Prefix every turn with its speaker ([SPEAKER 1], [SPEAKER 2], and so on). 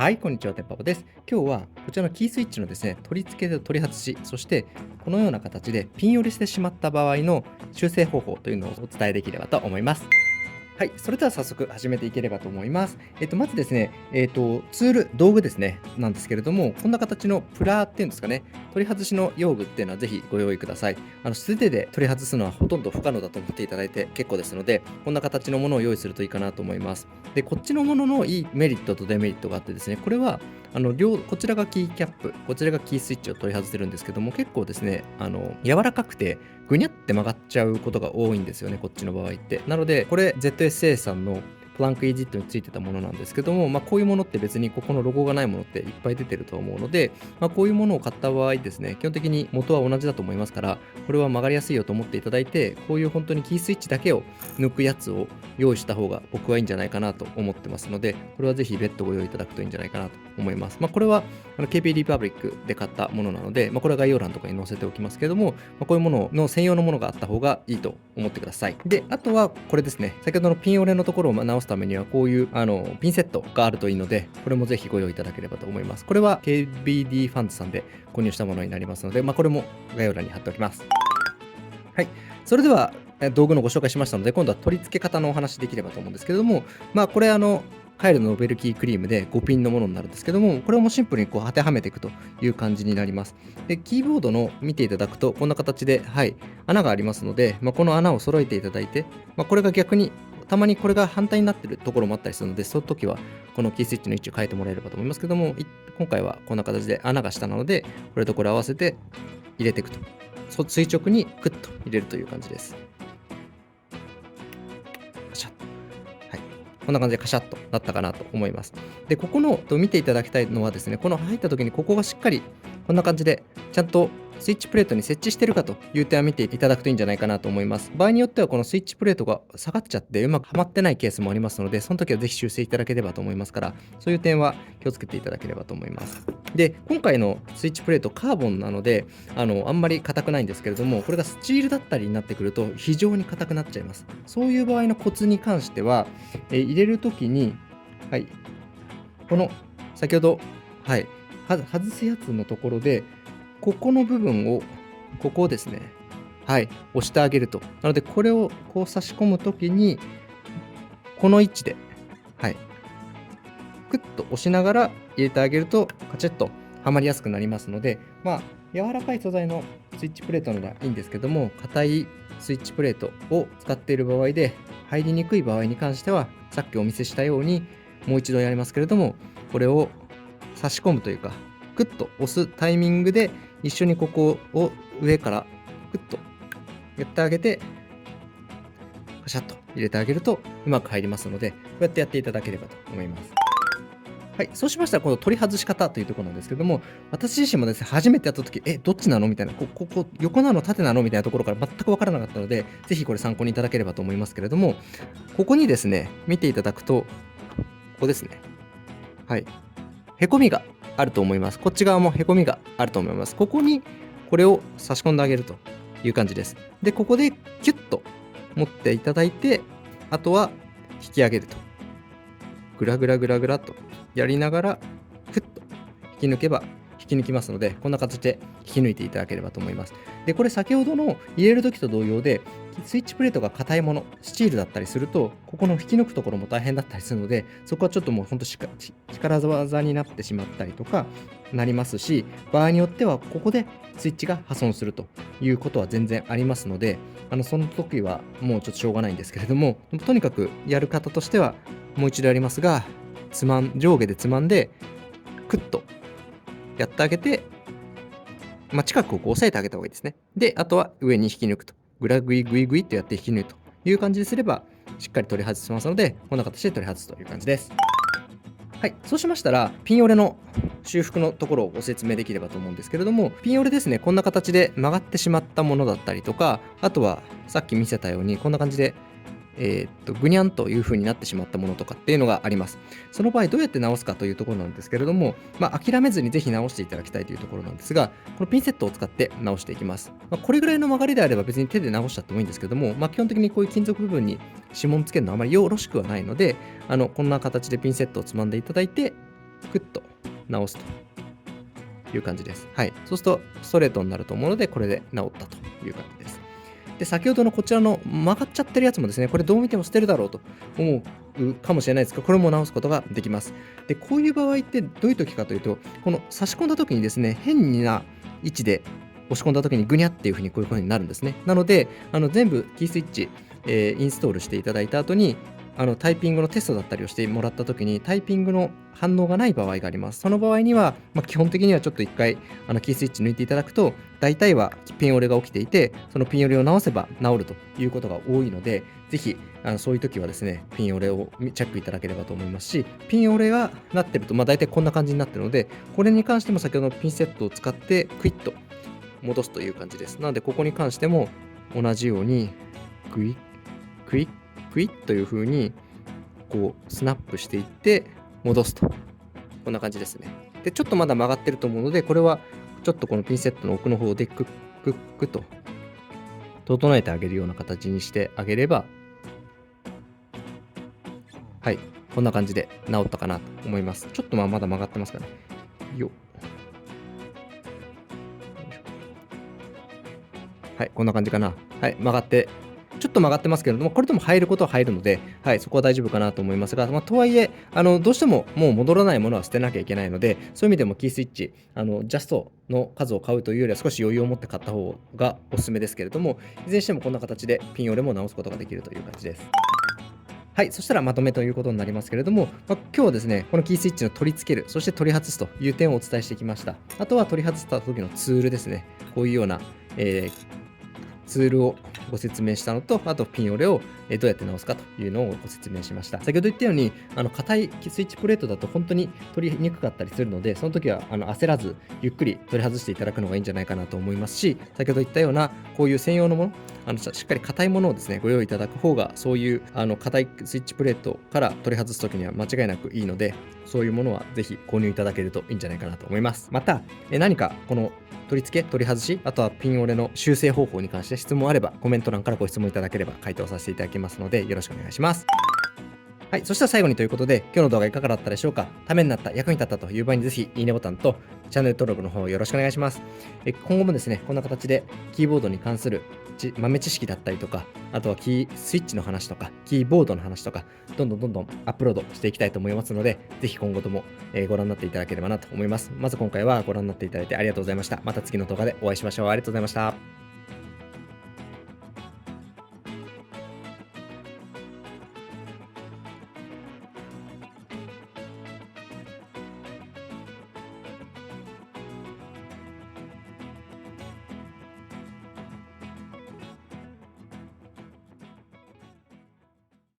[SPEAKER 1] はい、こんにちは、てんぱぽです。今日はこちらのキースイッチのですね、取り付けと取り外し、そしてこのような形でピン寄りしてしまった場合の修正方法というのをお伝えできればと思います。はい、それでは早速始めていければと思います。まずですね、ツール、道具ですね、なんですけれども、こんな形のプラーっていうんですかね、取り外しの用具っていうのはぜひご用意ください。素手で取り外すのはほとんど不可能だと思っていただいて結構ですので、こんな形のものを用意するといいかなと思います。で、こっちのもののいいメリットとデメリットがあってですね、これはこちらがキーキャップ、こちらがキースイッチを取り外せるんですけども、結構ですね、柔らかくてぐにゃって曲がっちゃうことが多いんですよね、こっちの場合って。なので、これ ZSA さんのプランクイージットについてたものなんですけども、こういうものって別にここのロゴがないものっていっぱい出てると思うので、こういうものを買った場合ですね、基本的に元は同じだと思いますから、これは曲がりやすいよと思っていただいて、こういう本当にキースイッチだけを抜くやつを用意した方が僕はいいんじゃないかなと思ってますので、これはぜひ別途ご用意いただくといいんじゃないかなと思います。これはKP リパブリックで買ったものなので、これは概要欄とかに載せておきますけれども、こういうものの専用のものがあった方がいいと思ってください。で、あとはこれですね、先ほどのピン折れのところを直すためには、こういうピンセットがあるといいので、これもぜひご用意いただければと思います。これは KBD ファンズさんで購入したものになりますので、これも概要欄に貼っておきます。はい。それでは、道具のご紹介しましたので、今度は取り付け方のお話できればと思うんですけれども、これカイルのノベルキークリームで5ピンのものになるんですけども、これもシンプルにこう当てはめていくという感じになります。で、キーボードの見ていただくと、こんな形で、はい、穴がありますので、この穴を揃えていただいて、これが逆に、たまにこれが反対になっているところもあったりするので、その時はこのキースイッチの位置を変えてもらえればと思いますけども、今回はこんな形で穴が下なので、これとこれ合わせて入れていくと。垂直にクッと入れるという感じです。カシャッと。はい。こんな感じでカシャッとなったかなと思います。で、ここの見ていただきたいのはですね、この入った時にここがしっかりこんな感じでちゃんとスイッチプレートに設置してるかという点は見ていただくといいんじゃないかなと思います。場合によってはこのスイッチプレートが下がっちゃってうまくはまってないケースもありますので、その時はぜひ修正いただければと思いますから、そういう点は気をつけていただければと思います。で、今回のスイッチプレートカーボンなので、あんまり硬くないんですけれども、これがスチールだったりになってくると非常に硬くなっちゃいます。そういう場合のコツに関しては、入れる時に、はい、この先ほど、はい、外すやつのところで、ここの部分を、ここをですね、はい、押してあげると。なので、これをこう差し込むときに、この位置で、はい、クッと押しながら入れてあげると、カチッとはまりやすくなりますので、柔らかい素材のスイッチプレートならいいんですけども、硬いスイッチプレートを使っている場合で、入りにくい場合に関しては、さっきお見せしたように、もう一度やりますけれども、これを差し込むというか、クッと押すタイミングで、一緒にここを上からクッとやってあげて、カシャッと入れてあげるとうまく入りますので、こうやってやっていただければと思います。はい、そうしましたら、この取り外し方というところなんですけども、私自身もですね、初めてやった時、どっちなのみたいな、横なの縦なのみたいなところから全く分からなかったので、ぜひこれ参考にいただければと思いますけれども、ここにですね、見ていただくと、ここですね。はい。へこみがあると思います。こっち側もへこみがあると思います。ここにこれを差し込んであげるという感じです。で、ここでキュッと持っていただいて、あとは引き上げると。グラグラグラグラとやりながら、クッと引き抜けば引き抜きますので、こんな形で引き抜いていただければと思います。で、これ先ほどの入れる時と同様で、スイッチプレートが硬いもの、スチールだったりすると、ここの引き抜くところも大変だったりするので、そこはちょっともうほんと力技になってしまったりとかなりますし、場合によってはここでスイッチが破損するということは全然ありますので、その時はもうちょっとしょうがないんですけれども、とにかくやる方としては、もう一度やりますが、上下でつまんで、クッとやってあげて、近くをこう押さえてあげた方がいいですね。で、あとは上に引き抜くと。グラグイグイグイってやって引き抜くという感じにすれば、しっかり取り外せますので、こんな形で取り外すという感じです。はい、そうしましたら、ピン折れの修復のところをご説明できればと思うんですけれども、ピン折れですね、こんな形で曲がってしまったものだったりとか、あとはさっき見せたように、こんな感じでぐにゃんという風になってしまったものとかっていうのがあります。その場合どうやって直すかというところなんですけれども、諦めずにぜひ直していただきたいというところなんですが、このピンセットを使って直していきます。これぐらいの曲がりであれば別に手で直しちゃってもいいんですけども、基本的にこういう金属部分に指紋つけるのはあまりよろしくはないので、こんな形でピンセットをつまんでいただいて、クッと直すという感じです。はい。そうするとストレートになると思うので、これで直ったという感じです。で、先ほどのこちらの曲がっちゃってるやつもですね、これどう見ても捨てるだろうと思うかもしれないですが、これも直すことができます。で、こういう場合ってどういう時かというと、この差し込んだ時にですね、変な位置で押し込んだ時にぐにゃっていう風にこういう風になるんですね。なので、全部キースイッチ、インストールしていただいた後に、タイピングのテストだったりをしてもらった時に、タイピングの反応がない場合があります。その場合には、基本的にはちょっと1回、キースイッチ抜いていただくと、大体はピン折れが起きていて、そのピン折れを直せば直るということが多いので、ぜひ、そういう時はですね、ピン折れをチェックいただければと思いますし、ピン折れがなってると、大体こんな感じになってるので、これに関しても先ほどのピンセットを使ってクイッと戻すという感じです。なので、ここに関しても同じように、クイッ、クイッ、クイッという風に、こう、スナップしていって、戻すと。こんな感じですね。で、ちょっとまだ曲がってると思うので、これはちょっとこのピンセットの奥の方でクックックと整えてあげるような形にしてあげれば、はい、こんな感じで直ったかなと思います。ちょっとまだ曲がってますかね。よっ。はい、こんな感じかな。はい、曲がって、ちょっと曲がってますけれども、これでも入ることは入るので、はい、そこは大丈夫かなと思いますが、とはいえ、どうしてももう戻らないものは捨てなきゃいけないので、そういう意味でもキースイッチ、ジャストの数を買うというよりは少し余裕を持って買った方がおすすめですけれども、いずれにしてもこんな形でピン折れも直すことができるという感じです。はい、そしたらまとめということになりますけれども、今日はですね、このキースイッチの取り付ける、そして取り外すという点をお伝えしてきました。あとは取り外した時のツールですね。こういうような、ツールをご説明したのと、あとピン折れをどうやって直すかというのをご説明しました。先ほど言ったように、硬いスイッチプレートだと本当に取りにくかったりするので、その時は焦らず、ゆっくり取り外していただくのがいいんじゃないかなと思いますし、先ほど言ったような、こういう専用のもの、しっかり硬いものをですね、ご用意いただく方が、そういう硬いスイッチプレートから取り外す時には間違いなくいいので、そういうものはぜひ購入いただけるといいんじゃないかなと思います。また、何かこの取り付け、取り外し、あとはピン折れの修正方法に関して質問あれば、コメント欄からご質問いただければ回答させていただきますので、よろしくお願いします。はい、そしたら最後にということで、今日の動画いかがだったでしょうか。ためになった、役に立ったという場合にぜひいいねボタンとチャンネル登録の方よろしくお願いします。今後もですね、こんな形でキーボードに関する豆知識だったりとか、あとはスイッチの話とか、キーボードの話とか、どんどんアップロードしていきたいと思いますので、ぜひ今後ともご覧になっていただければなと思います。まず今回はご覧になっていただいてありがとうございました。また次の動画でお会いしましょう。ありがとうございました。